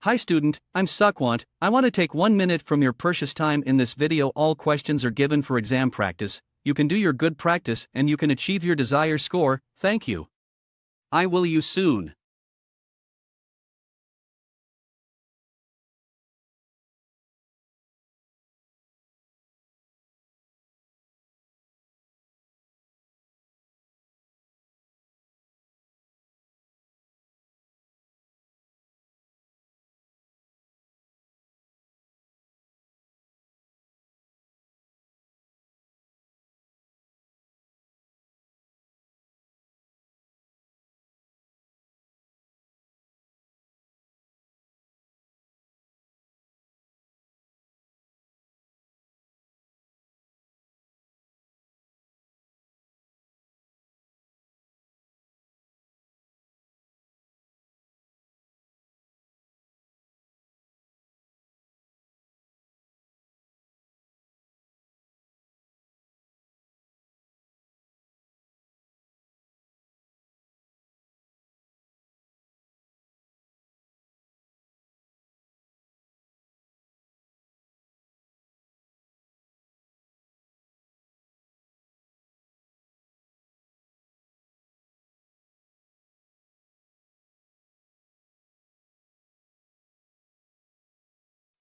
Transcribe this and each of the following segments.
Hi student, I'm Sukwant. I want to take 1 minute from your precious time in this video. All questions are given for exam practice. You can do your good practice and you can achieve your desired score. Thank you. I will you soon.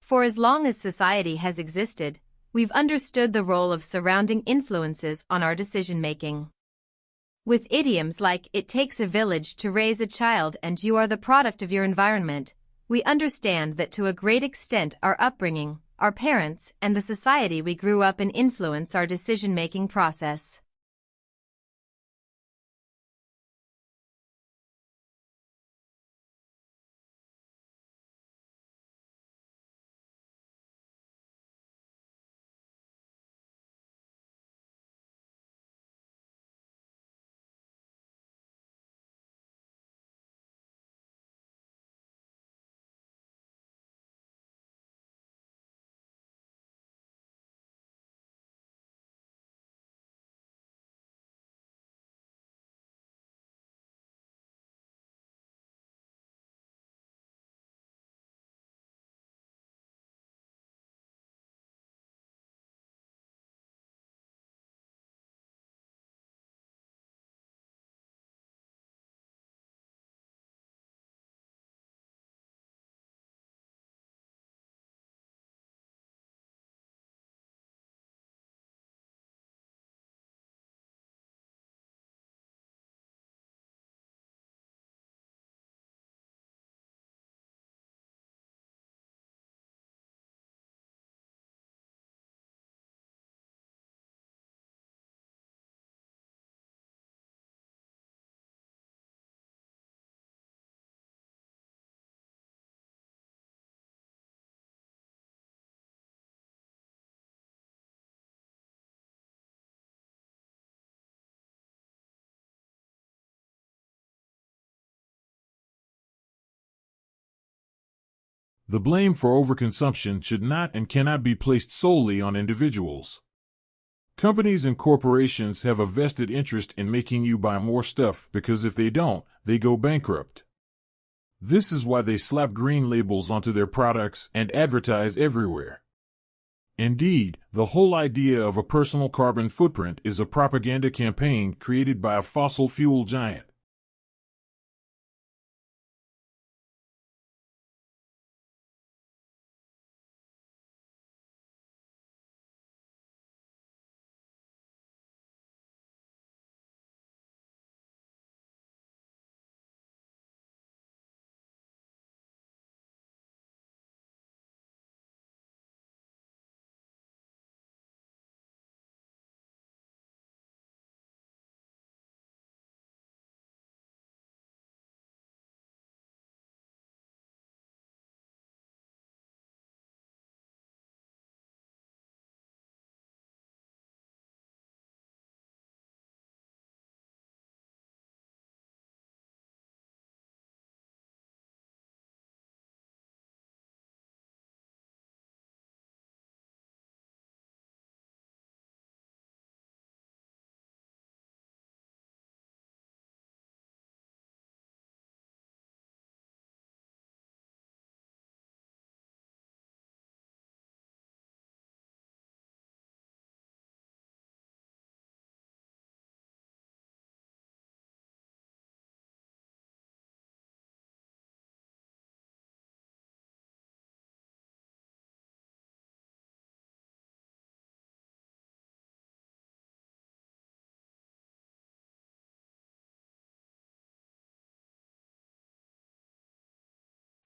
For as long as society has existed, we've understood the role of surrounding influences on our decision-making. With idioms like, "It takes a village to raise a child" and "You are the product of your environment," we understand that to a great extent our upbringing, our parents, and the society we grew up in influence our decision-making process. The blame for overconsumption should not and cannot be placed solely on individuals. Companies and corporations have a vested interest in making you buy more stuff because if they don't, they go bankrupt. This is why they slap green labels onto their products and advertise everywhere. Indeed, the whole idea of a personal carbon footprint is a propaganda campaign created by a fossil fuel giant.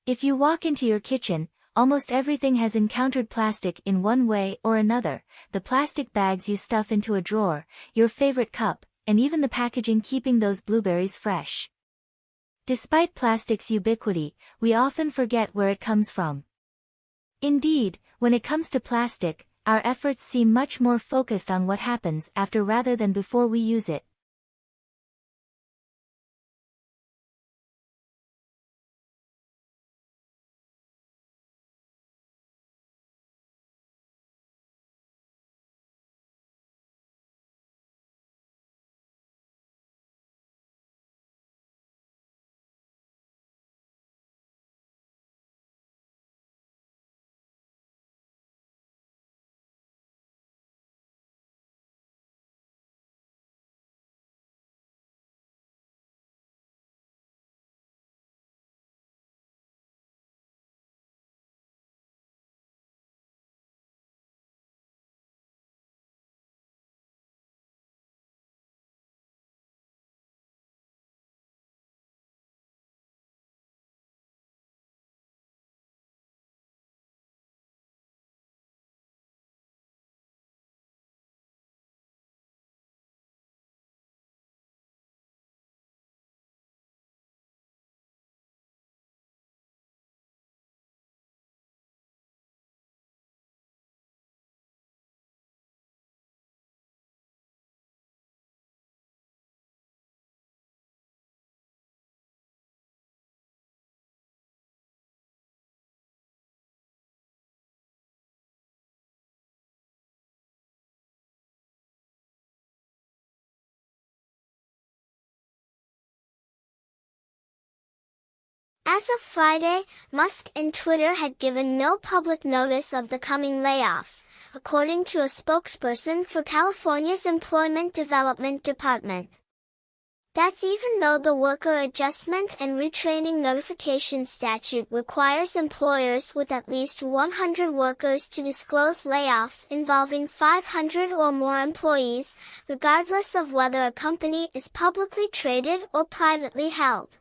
If you walk into your kitchen, almost everything has encountered plastic in one way or another: the plastic bags you stuff into a drawer, your favorite cup, and even the packaging keeping those blueberries fresh. Despite plastic's ubiquity, we often forget where it comes from. Indeed, when it comes to plastic, our efforts seem much more focused on what happens after rather than before we use it. As of Friday, Musk and Twitter had given no public notice of the coming layoffs, according to a spokesperson for California's Employment Development Department. That's even though the Worker Adjustment and Retraining Notification Statute requires employers with at least 100 workers to disclose layoffs involving 500 or more employees, regardless of whether a company is publicly traded or privately held.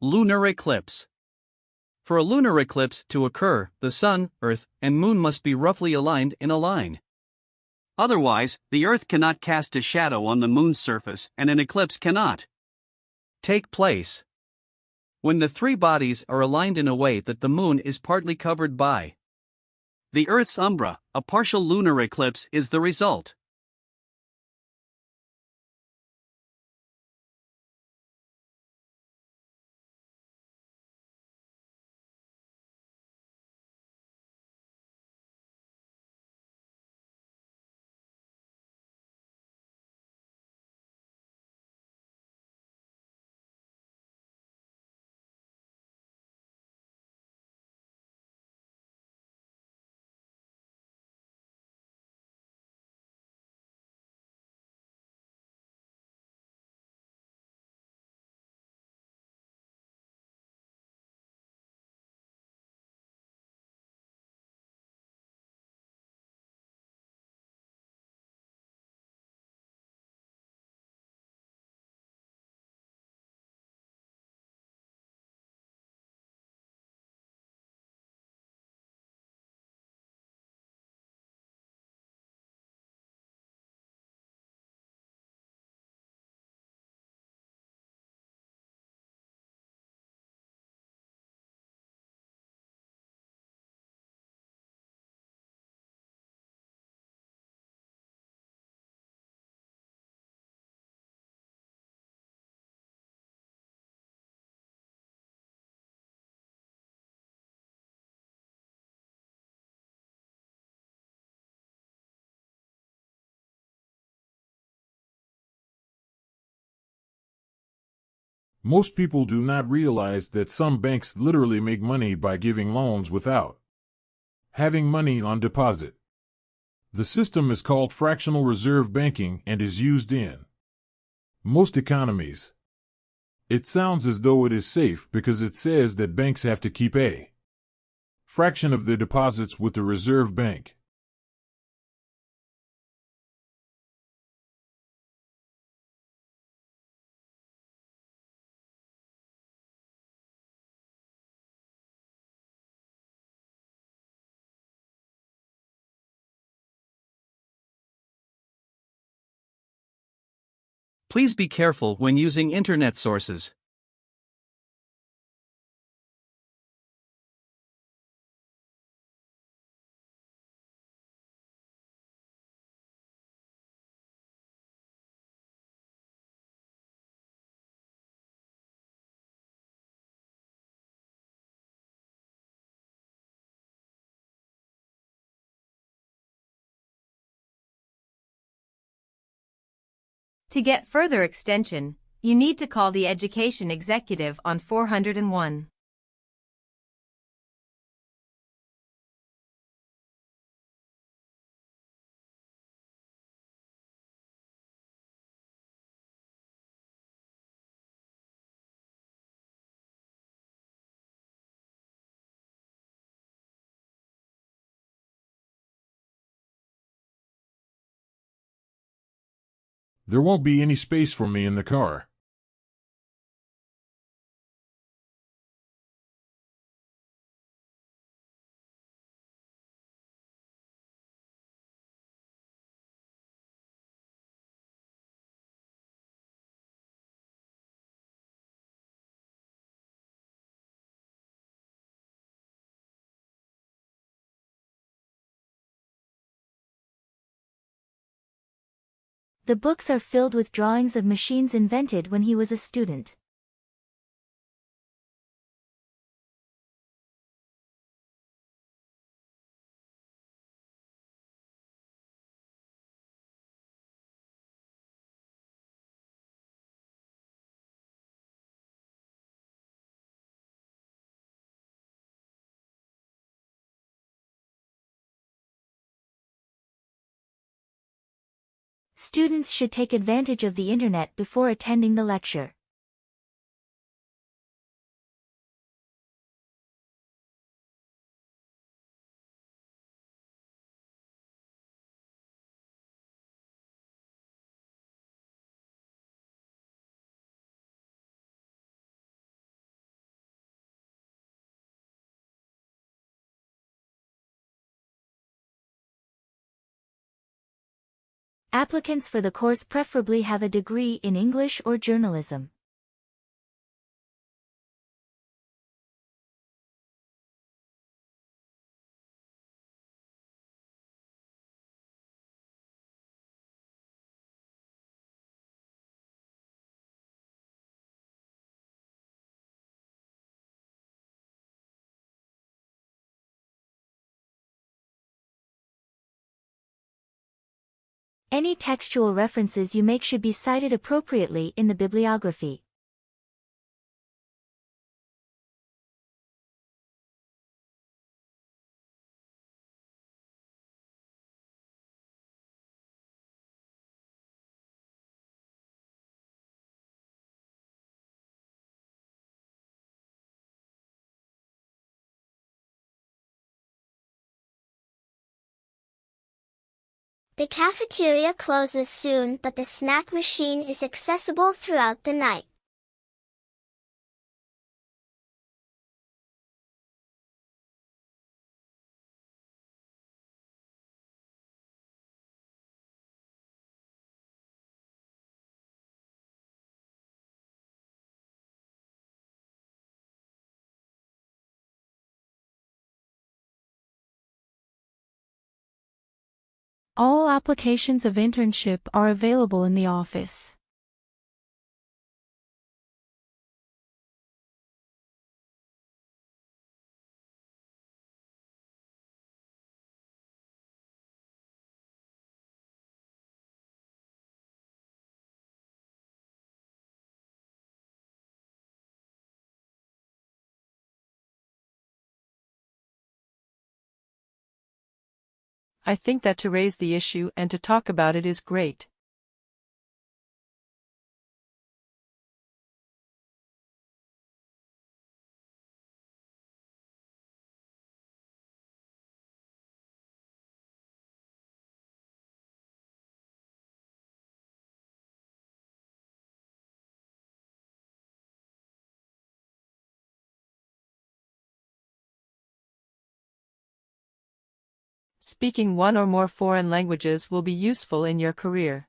Lunar eclipse. For a lunar eclipse to occur, the Sun, Earth, and Moon must be roughly aligned in a line. Otherwise, the Earth cannot cast a shadow on the Moon's surface and an eclipse cannot take place. When the three bodies are aligned in a way that the Moon is partly covered by the Earth's umbra, a partial lunar eclipse is the result. Most people do not realize that some banks literally make money by giving loans without having money on deposit. The system is called fractional reserve banking and is used in most economies. It sounds as though it is safe because it says that banks have to keep a fraction of their deposits with the reserve bank. Please be careful when using internet sources. To get further extension, you need to call the education executive on 401. There won't be any space for me in the car. The books are filled with drawings of machines invented when he was a student. Students should take advantage of the internet before attending the lecture. Applicants for the course preferably have a degree in English or journalism. Any textual references you make should be cited appropriately in the bibliography. The cafeteria closes soon, but the snack machine is accessible throughout the night. All applications of internship are available in the office. I think that to raise the issue and to talk about it is great. Speaking one or more foreign languages will be useful in your career.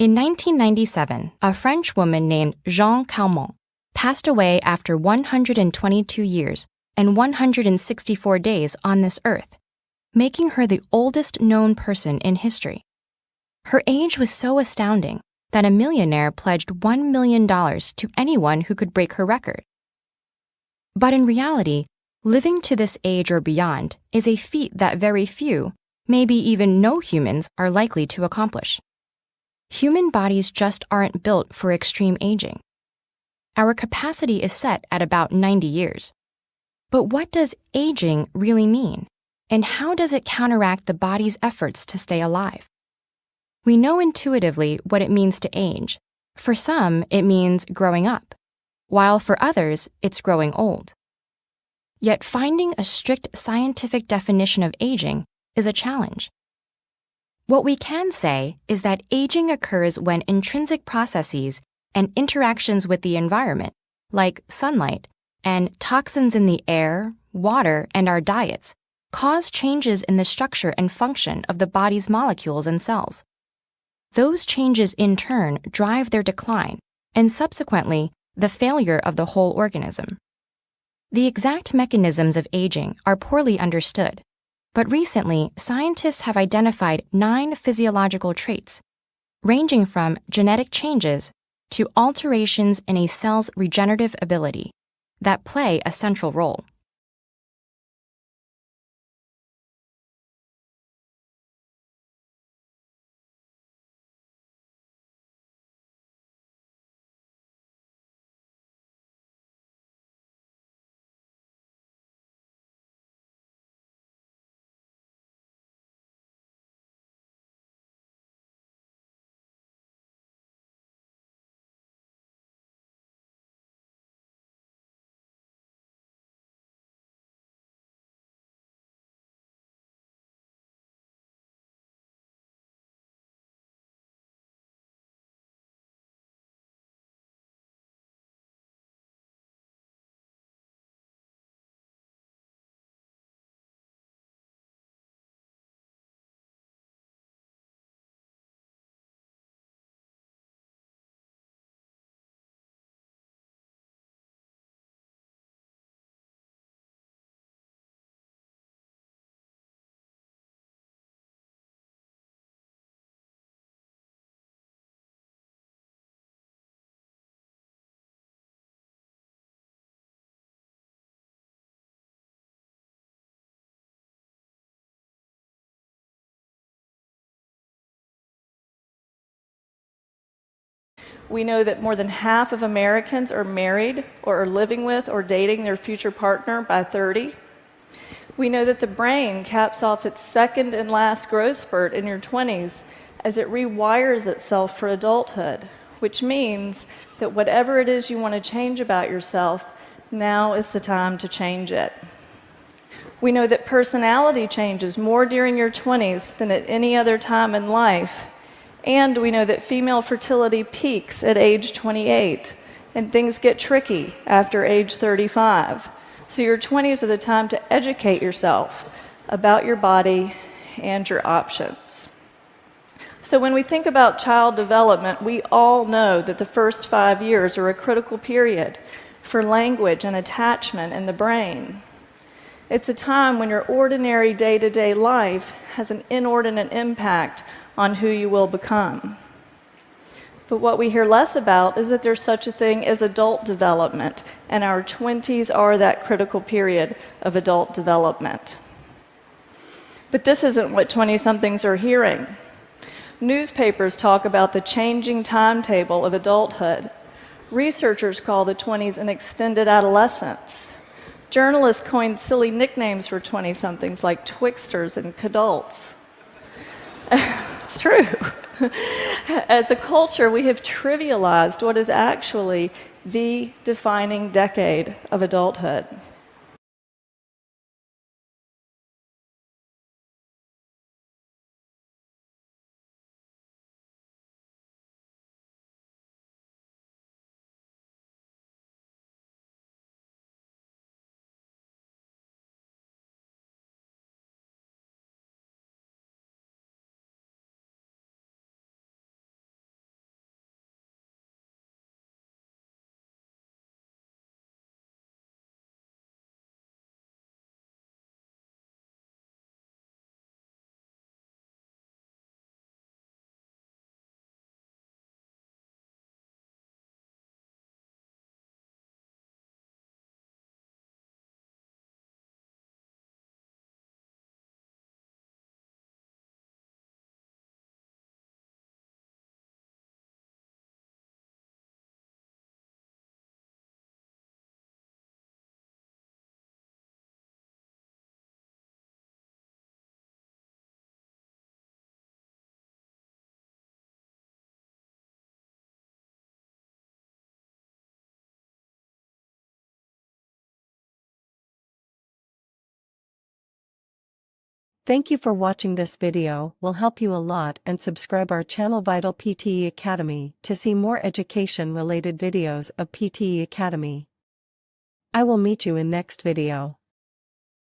In 1997, a French woman named Jeanne Calment passed away after 122 years and 164 days on this earth, making her the oldest known person in history. Her age was so astounding that a millionaire pledged $1 million to anyone who could break her record. But in reality, living to this age or beyond is a feat that very few, maybe even no humans, are likely to accomplish. Human bodies just aren't built for extreme aging. Our capacity is set at about 90 years. But what does aging really mean? And how does it counteract the body's efforts to stay alive? We know intuitively what it means to age. For some, it means growing up, while for others, it's growing old. Yet finding a strict scientific definition of aging is a challenge. What we can say is that aging occurs when intrinsic processes and interactions with the environment, like sunlight and toxins in the air, water, and our diets, cause changes in the structure and function of the body's molecules and cells. Those changes in turn drive their decline and subsequently the failure of the whole organism. The exact mechanisms of aging are poorly understood, but recently scientists have identified 9 physiological traits, ranging from genetic changes to alterations in a cell's regenerative ability, that play a central role. We know that more than half of Americans are married or are living with or dating their future partner by 30. We know that the brain caps off its second and last growth spurt in your 20s as it rewires itself for adulthood, which means that whatever it is you want to change about yourself, now is the time to change it. We know that personality changes more during your 20s than at any other time in life. And we know that female fertility peaks at age 28, and things get tricky after age 35. So your 20s are the time to educate yourself about your body and your options. So when we think about child development, we all know that the first 5 years are a critical period for language and attachment in the brain. It's a time when your ordinary day-to-day life has an inordinate impact on who you will become. But what we hear less about is that there's such a thing as adult development, and our 20s are that critical period of adult development. But this isn't what 20-somethings are hearing. Newspapers talk about the changing timetable of adulthood. Researchers call the 20s an extended adolescence. Journalists coined silly nicknames for 20-somethings like Twixters and Cadults. It's true. As a culture, we have trivialized what is actually the defining decade of adulthood. Thank you for watching this video, will help you a lot, and subscribe our channel Vital PTE Academy to see more education related videos of PTE Academy. I will meet you in next video.